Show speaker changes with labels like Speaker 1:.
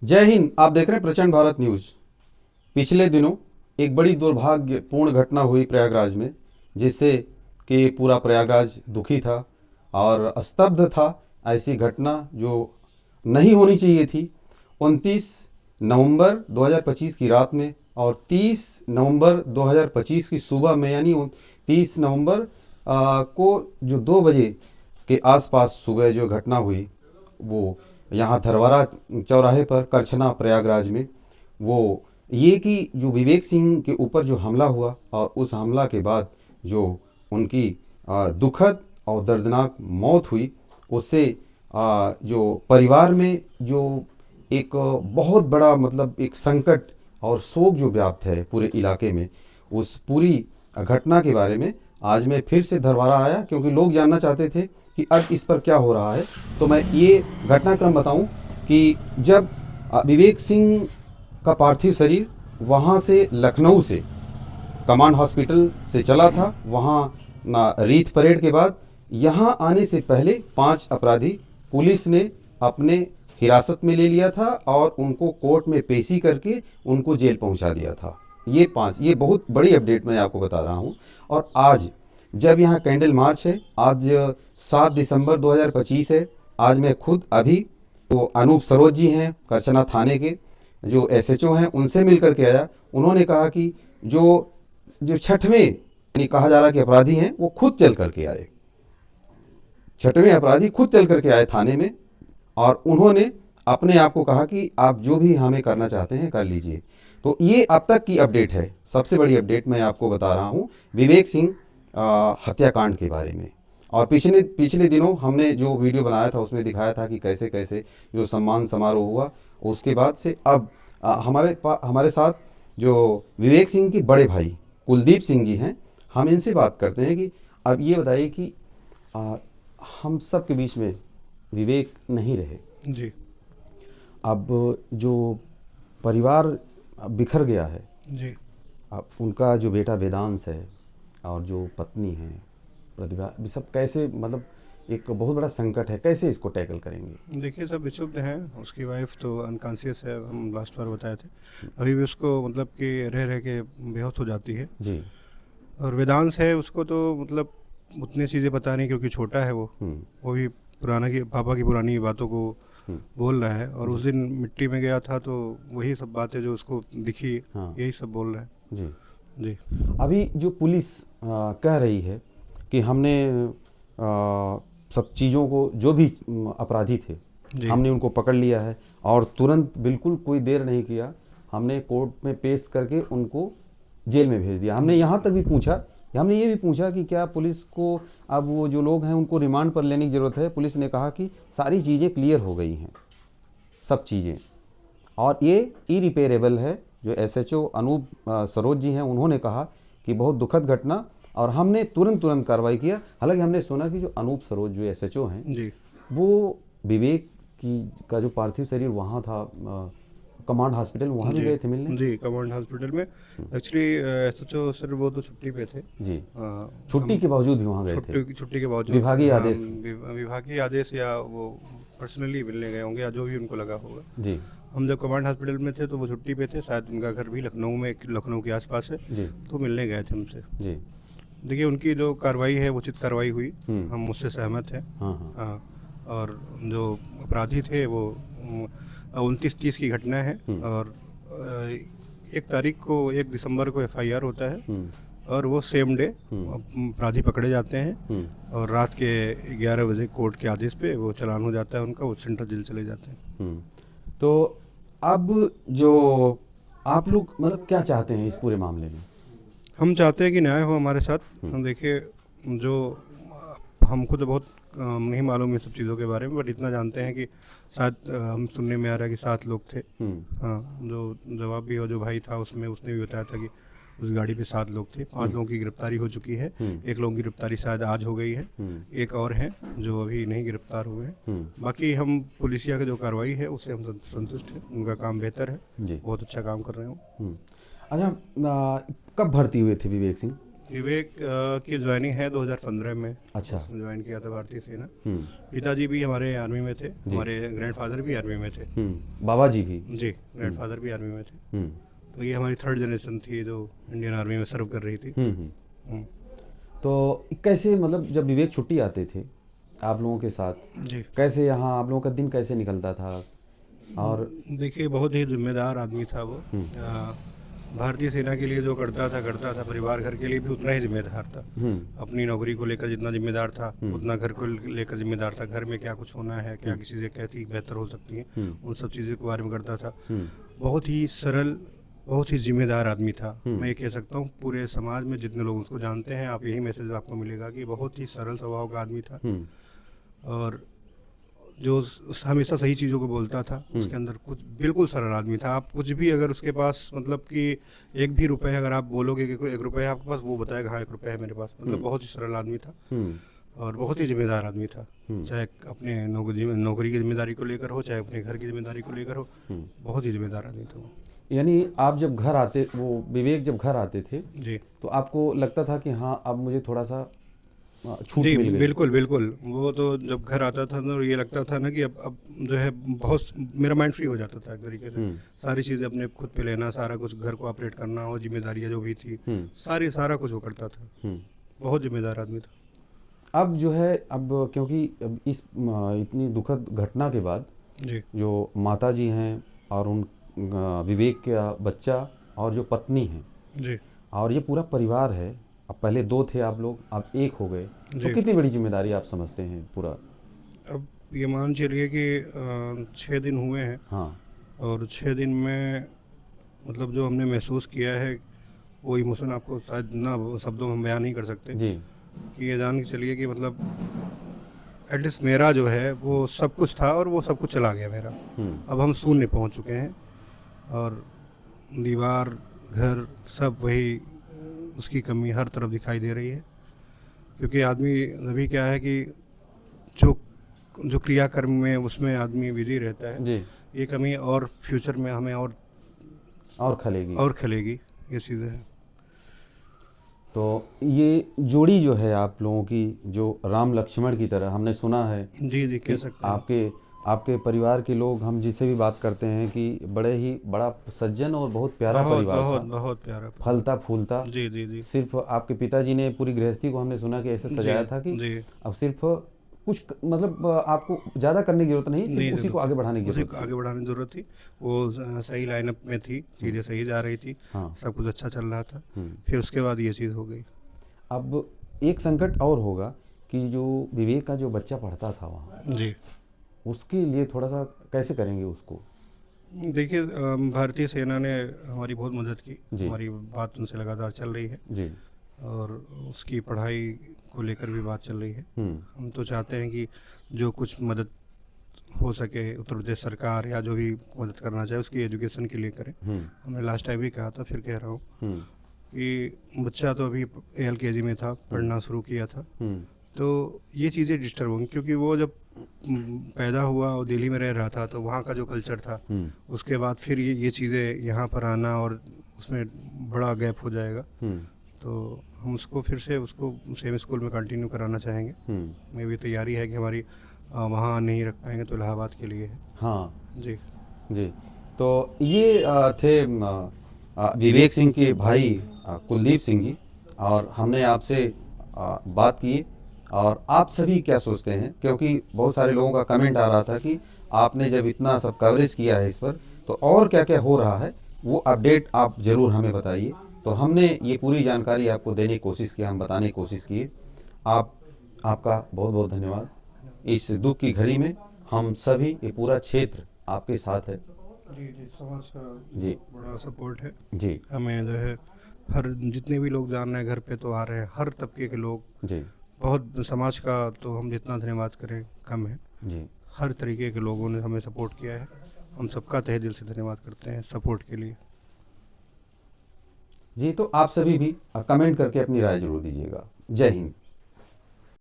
Speaker 1: जय हिंद। आप देख रहे हैं प्रचंड भारत न्यूज। पिछले दिनों एक बड़ी दुर्भाग्यपूर्ण घटना हुई प्रयागराज में, जिससे कि पूरा प्रयागराज दुखी था और स्तब्ध था। ऐसी घटना जो नहीं होनी चाहिए थी। 29 नवंबर 2025 की रात में और 30 नवंबर 2025 की सुबह में, यानी 30 नवंबर को जो 2 बजे के आसपास सुबह जो घटना हुई, वो यहाँ धरवारा चौराहे पर करछना प्रयागराज में, वो ये कि जो विवेक सिंह के ऊपर जो हमला हुआ और उस हमला के बाद जो उनकी दुखद और दर्दनाक मौत हुई, उससे जो परिवार में जो एक बहुत बड़ा मतलब एक संकट और शोक जो व्याप्त है पूरे इलाके में, उस पूरी घटना के बारे में आज मैं फिर से धरवारा आया, क्योंकि लोग जानना चाहते थे कि अब इस पर क्या हो रहा है। तो मैं ये घटनाक्रम बताऊं कि जब विवेक सिंह का पार्थिव शरीर वहाँ से लखनऊ से कमांड हॉस्पिटल से चला था, वहाँ रीथ परेड के बाद यहाँ आने से पहले 5 अपराधी पुलिस ने अपने हिरासत में ले लिया था और उनको कोर्ट में पेशी करके उनको जेल पहुँचा दिया था। ये बहुत बड़ी अपडेट मैं आपको बता रहा हूँ। और आज जब यहाँ कैंडल मार्च है, आज 7 दिसंबर 2025 है। आज मैं खुद अभी तो अनूप सरोज जी हैं करछना थाने के जो एसएचओ हैं, उनसे मिल करके आया। उन्होंने कहा कि जो जो छठवें यानी कहा जा रहा कि अपराधी हैं, वो खुद चल करके आए। छठवें अपराधी खुद चल करके आए थाने में और उन्होंने अपने आप को कहा कि आप जो भी हमें करना चाहते हैं कर लीजिए। तो ये अब तक की अपडेट है। सबसे बड़ी अपडेट मैं आपको बता रहा हूँ विवेक सिंह हत्याकांड के बारे में। और पिछले दिनों हमने जो वीडियो बनाया था उसमें दिखाया था कि कैसे कैसे जो सम्मान समारोह हुआ। उसके बाद से अब हमारे साथ जो विवेक सिंह के बड़े भाई कुलदीप सिंह जी हैं, हम इनसे बात करते हैं कि अब ये बताइए कि हम सब के बीच में विवेक नहीं रहे
Speaker 2: जी।
Speaker 1: अब जो परिवार बिखर गया है।
Speaker 2: जी।
Speaker 1: अब उनका जो बेटा वेदांश है और जो पत्नी है प्रतिभा, सब कैसे मतलब एक बहुत बड़ा संकट है, कैसे इसको टैकल करेंगे?
Speaker 2: देखिए, सब विक्षुब्ध हैं। उसकी वाइफ तो अनकॉन्शियस है, हम लास्ट बार बताए थे। अभी भी उसको मतलब कि रह रह के बेहोश हो जाती है।
Speaker 1: जी।
Speaker 2: और वेदांश है, उसको तो मतलब उतनी चीज़ें पता नहीं, क्योंकि छोटा है वो भी पापा की पुरानी बातों को बोल रहा है। और उस दिन मिट्टी में गया था तो वही सब बातें जो उसको दिखी,
Speaker 1: हाँ।
Speaker 2: यही सब बोल रहा है।
Speaker 1: जी।
Speaker 2: जी।
Speaker 1: अभी जो पुलिस कह रही है कि हमने सब चीज़ों को, जो भी अपराधी थे, हमने उनको पकड़ लिया है और तुरंत बिल्कुल कोई देर नहीं किया, हमने कोर्ट में पेश करके उनको जेल में भेज दिया। हमने यहाँ तक भी पूछा, हमने ये भी पूछा कि क्या पुलिस को अब वो जो लोग हैं उनको रिमांड पर लेने की ज़रूरत है। पुलिस ने कहा कि सारी चीज़ें क्लियर हो गई हैं, सब चीज़ें, और ये इरिपेरेबल है। जो एसएचओ अनूप सरोज जी हैं, उन्होंने कहा कि बहुत दुखद घटना और हमने तुरंत कार्रवाई किया। हालांकि हमने सुना कि जो अनूप सरोज जो एसएचओ हैं
Speaker 2: जी।
Speaker 1: वो विवेक का जो पार्थिव शरीर वहाँ था कमांड हॉस्पिटल, वहाँ भी गए थे मिलने।
Speaker 2: जी, कमांड हॉस्पिटल में एक्चुअली एसएचओ सर वो तो छुट्टी पे थे।
Speaker 1: जी। छुट्टी के बावजूद भी वहाँ गए थे,
Speaker 2: छुट्टी के बावजूद विभागीय आदेश या वो पर्सनली मिलने गए होंगे या जो भी उनको लगा होगा।
Speaker 1: जी।
Speaker 2: हम जब कमांड हॉस्पिटल में थे तो वो छुट्टी पे थे, शायद उनका घर भी लखनऊ के आसपास है।
Speaker 1: जी।
Speaker 2: तो मिलने गए थे हमसे।
Speaker 1: जी।
Speaker 2: देखिए, उनकी जो कार्रवाई है उचित कार्रवाई हुई, हम उससे सहमत हैं।
Speaker 1: हाँ।
Speaker 2: और जो अपराधी थे वो 29-30 की घटना है। और 1 दिसंबर को एफआईआर होता है और वो सेम डे अपराधी पकड़े जाते हैं और रात के 11 बजे कोर्ट के आदेश पे वो चालान हो जाता है उनका, वो सेंट्रल जेल चले जाते हैं।
Speaker 1: तो अब जो आप लोग मतलब क्या चाहते हैं इस पूरे मामले में?
Speaker 2: हम चाहते हैं कि न्याय हो हमारे साथ। हम देखिए, जो हम खुद बहुत नहीं मालूम है सब चीज़ों के बारे में, बट इतना जानते हैं कि शायद हम सुनने में आ रहा है कि 7 लोग थे। हाँ, जो जवाब भी हो जो भाई था उसमें उसने भी बताया था कि उस गाड़ी पे 7 लोग थे। 5 लोगों की गिरफ्तारी हो चुकी है। 1 लोगों की गिरफ्तारी शायद आज हो गई है। एक और हैं जो अभी नहीं गिरफ्तार हुए हैं। बाकी हम पुलिसिया की जो कार्रवाई है उससे हम संतुष्ट हैं। उनका काम बेहतर है, बहुत अच्छा काम कर रहे हो।
Speaker 1: अच्छा, कब भर्ती हुए थे विवेक सिंह?
Speaker 2: विवेक की ज्वाइनिंग है 2015 में।
Speaker 1: अच्छा।
Speaker 2: उसने ज्वाइन किया था भारतीय सेना।
Speaker 1: हम्म।
Speaker 2: पिताजी भी हमारे आर्मी में थे, हमारे ग्रैंडफादर भी आर्मी में थे।
Speaker 1: बाबा जी भी।
Speaker 2: जी, ग्रैंडफादर भी आर्मी में थे।
Speaker 1: हम्म।
Speaker 2: तो ये हमारी थर्ड जनरेशन थी जो इंडियन आर्मी में सर्व कर रही थी। हम्म।
Speaker 1: तो कैसे मतलब जब विवेक छुट्टी आते थे आप लोगों के साथ,
Speaker 2: जी,
Speaker 1: कैसे यहाँ आप लोगों का दिन कैसे निकलता था? और
Speaker 2: देखिए बहुत ही जिम्मेदार आदमी था वो। भारतीय सेना के लिए जो करता था, परिवार घर के लिए भी उतना ही जिम्मेदार था। अपनी नौकरी को लेकर जितना जिम्मेदार था उतना घर को लेकर जिम्मेदार था। घर में क्या कुछ होना है, क्या की चीज़ें कैसी बेहतर हो सकती हैं, उन सब चीज़ों के बारे में करता था। बहुत ही सरल, बहुत ही जिम्मेदार आदमी था। मैं ये कह सकता हूँ पूरे समाज में जितने लोग उसको जानते हैं, आप यही मैसेज आपको मिलेगा कि बहुत ही सरल स्वभाव का आदमी था। और जो हमेशा सही चीज़ों को बोलता था, उसके अंदर कुछ बिल्कुल सरल आदमी था। आप कुछ भी अगर उसके पास मतलब कि एक भी रुपए अगर आप बोलोगे कि कोई 1 रुपया है आपके पास, वो बताएगा हाँ 1 रुपया है मेरे पास। मतलब बहुत ही सरल आदमी था और बहुत ही जिम्मेदार आदमी था। चाहे अपने नौकरी की जिम्मेदारी को लेकर हो, चाहे अपने घर की जिम्मेदारी को लेकर हो, बहुत ही जिम्मेदार आदमी था वो।
Speaker 1: यानी आप जब घर आते, वो विवेक जब घर आते थे
Speaker 2: जी
Speaker 1: तो आपको लगता था कि हाँ अब मुझे थोड़ा सा छूट
Speaker 2: जी,
Speaker 1: मिल गई?
Speaker 2: बिल्कुल बिल्कुल। वो तो जब घर आता था ना, ये लगता था ना कि अब जो है बहुत मेरा माइंड फ्री हो जाता था एक तरीके से। सारी चीज़ें अपने खुद पे लेना, सारा कुछ घर को ऑपरेट करना हो, जिम्मेदारियाँ जो भी थी सारा कुछ वो करता था। बहुत जिम्मेदार आदमी था।
Speaker 1: अब जो है, अब क्योंकि अब इस इतनी दुखद घटना के बाद
Speaker 2: जी
Speaker 1: जो माता जी हैं और उन विवेक का बच्चा और जो पत्नी है
Speaker 2: जी
Speaker 1: और ये पूरा परिवार है, अब पहले 2 थे आप लोग, अब 1 हो गए, तो
Speaker 2: जी।
Speaker 1: कितनी बड़ी जिम्मेदारी आप समझते हैं पूरा?
Speaker 2: अब ये मान चलिए कि 6 दिन हुए हैं।
Speaker 1: हाँ।
Speaker 2: और 6 दिन में मतलब जो हमने महसूस किया है वो इमोशन आपको शायद ना शब्दों में बयान नहीं कर सकते।
Speaker 1: जी।
Speaker 2: कि ये जान के चलिए कि मतलब एटलीस्ट मेरा जो है वो सब कुछ था और वो सब कुछ चला गया मेरा। अब हम शून्य पहुंच चुके हैं और दीवार, घर, सब वही, उसकी कमी हर तरफ दिखाई दे रही है। क्योंकि आदमी अभी क्या है कि जो जो क्रियाकर्म में उसमें आदमी बिजी रहता है,
Speaker 1: जी।
Speaker 2: ये कमी और फ्यूचर में हमें
Speaker 1: और खलेगी।
Speaker 2: और खलेगी, ये चीज़ें हैं।
Speaker 1: तो ये जोड़ी जो है आप लोगों की, जो राम लक्ष्मण की तरह, हमने सुना है
Speaker 2: जी जी, कह
Speaker 1: कि
Speaker 2: सकते हैं।
Speaker 1: आपके परिवार के लोग, हम जिससे भी बात करते हैं कि बड़ा सज्जन और बहुत प्यारा
Speaker 2: बहुत
Speaker 1: परिवार
Speaker 2: बहुत
Speaker 1: था,
Speaker 2: बहुत प्यारा।
Speaker 1: फलता फूलता।
Speaker 2: जी जी जी
Speaker 1: सिर्फ आपके पिताजी ने पूरी गृहस्थी को हमने सुना कि ऐसे सजाया था कि
Speaker 2: जी।
Speaker 1: अब सिर्फ कुछ मतलब आपको ज़्यादा करने की जरूरत नहीं,
Speaker 2: नहीं,
Speaker 1: सिर्फ उसी को आगे बढ़ाने की
Speaker 2: उसी
Speaker 1: जरूरत
Speaker 2: को
Speaker 1: थी।
Speaker 2: आगे बढ़ाने की जरूरत थी। वो सही लाइनअप में थी, चीज़ें सही जा रही थी,
Speaker 1: हाँ।
Speaker 2: सब कुछ अच्छा चल रहा था। फिर उसके बाद ये चीज़ हो गई।
Speaker 1: अब एक संकट और होगा कि जो विवेक का जो बच्चा पढ़ता था वहाँ,
Speaker 2: जी
Speaker 1: उसके लिए थोड़ा सा कैसे करेंगे उसको?
Speaker 2: देखिए, भारतीय सेना ने हमारी बहुत मदद की।
Speaker 1: जी।
Speaker 2: हमारी बात उनसे लगातार चल रही है
Speaker 1: जी।
Speaker 2: और उसकी पढ़ाई को लेकर भी बात चल रही है। हम तो चाहते हैं कि जो कुछ मदद हो सके उत्तर प्रदेश सरकार या जो भी मदद करना चाहे उसकी एजुकेशन के लिए करें। हमने लास्ट टाइम भी कहा था, फिर कह रहा हूँ कि बच्चा तो अभी LKG में था, पढ़ना शुरू किया था, तो ये चीज़ें डिस्टर्ब होंगी। क्योंकि वो जब पैदा हुआ और दिल्ली में रह रहा था तो वहाँ का जो कल्चर था, उसके बाद फिर ये चीज़ें यहाँ पर आना और उसमें बड़ा गैप हो जाएगा। तो हम उसको फिर से उसको सेम स्कूल में कंटिन्यू कराना चाहेंगे। मेरी भी तैयारी है कि हमारी वहाँ नहीं रख पाएंगे तो इलाहाबाद के लिए है।
Speaker 1: हाँ
Speaker 2: जी
Speaker 1: जी। तो ये थे विवेक सिंह के भाई कुलदीप सिंह जी, और हमने आपसे बात की। और आप सभी क्या सोचते हैं, क्योंकि बहुत सारे लोगों का कमेंट आ रहा था कि आपने जब इतना सब कवरेज किया है इस पर, तो और क्या क्या हो रहा है वो अपडेट आप ज़रूर हमें बताइए। तो हमने ये पूरी जानकारी आपको देने की कोशिश की, हम बताने की कोशिश किए। आपका बहुत बहुत धन्यवाद। इस दुख की घड़ी में हम सभी, ये पूरा क्षेत्र आपके साथ है।
Speaker 2: जी जी, समाज का
Speaker 1: जी
Speaker 2: बड़ा सपोर्ट है।
Speaker 1: जी
Speaker 2: हमें जो है हर जितने भी लोग जान रहे हैं, घर पे तो आ रहे हैं, हर तबके के लोग।
Speaker 1: जी
Speaker 2: बहुत समाज का तो हम जितना धन्यवाद करें कम है।
Speaker 1: जी
Speaker 2: हर तरीके के लोगों ने हमें सपोर्ट किया है। हम सबका तहे दिल से धन्यवाद करते हैं सपोर्ट के लिए।
Speaker 1: जी। तो आप सभी भी कमेंट करके अपनी राय जरूर दीजिएगा। जय हिंद।